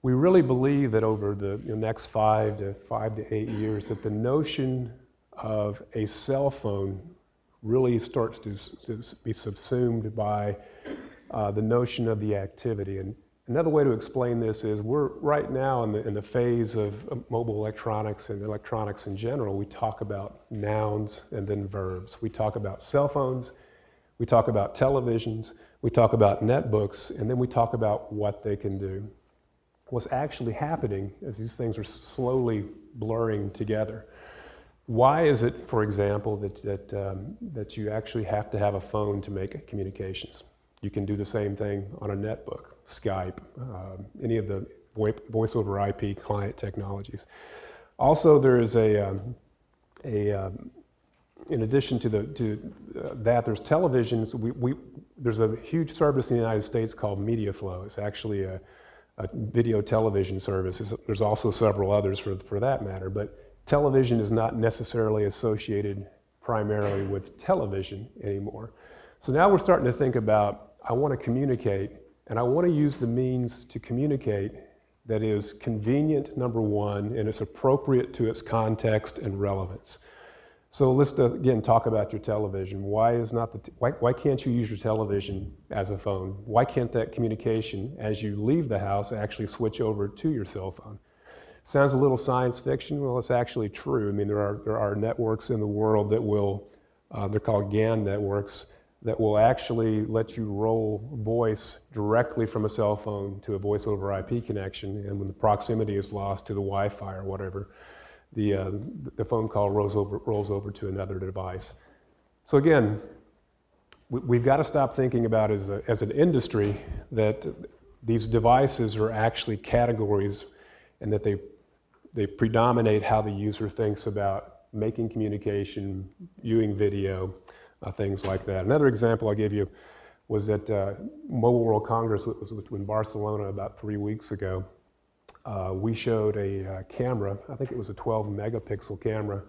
We really believe that over the next 5 to 8 years that the notion of a cell phone really starts to be subsumed by the notion of the activity. And another way to explain this is we're right now in the phase of mobile electronics and electronics in general. We talk about nouns and then verbs. We talk about cell phones, we talk about televisions, we talk about netbooks, and then we talk about what they can do. What's actually happening is these things are slowly blurring together. Why is it, for example, that you actually have to have a phone to make communications? You can do the same thing on a netbook, Skype, any of the voice over IP client technologies. Also, there is in addition to that, there's televisions. There's a huge service in the United States called MediaFlow. It's actually a video television service. There's also several others for that matter, but television is not necessarily associated primarily with television anymore. So now we're starting to think about, I want to communicate, and I want to use the means to communicate that is convenient, number one, and it's appropriate to its context and relevance. So let's again talk about your television. Why can't you use your television as a phone? Why can't that communication as you leave the house actually switch over to your cell phone? Sounds a little science fiction. Well, it's actually true. I mean, there are networks in the world that will, they're called GAN networks, that will actually let you roll voice directly from a cell phone to a voice over IP connection, and when the proximity is lost to the Wi-Fi or whatever, the phone call rolls over to another device. So again, we've got to stop thinking about as an industry that these devices are actually categories and that they predominate how the user thinks about making communication, viewing video, things like that. Another example I'll give you was at Mobile World Congress, which was in Barcelona about 3 weeks ago. We showed a camera, I think it was a 12 megapixel camera,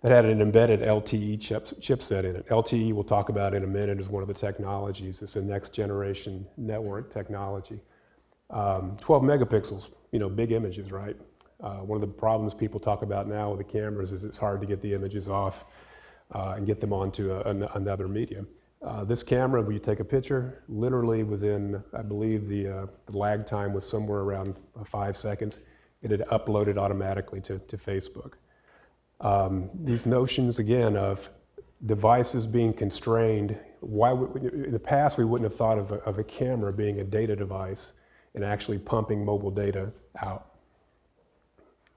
that had an embedded LTE chipset in it. LTE we'll talk about in a minute is one of the technologies. It's a next generation network technology. 12 megapixels, big images, right? One of the problems people talk about now with the cameras is it's hard to get the images off and get them onto another medium. This camera, when you take a picture, literally within, I believe the lag time was somewhere around 5 seconds, it had uploaded automatically to Facebook. These notions, again, of devices being constrained, in the past we wouldn't have thought of a camera being a data device and actually pumping mobile data out.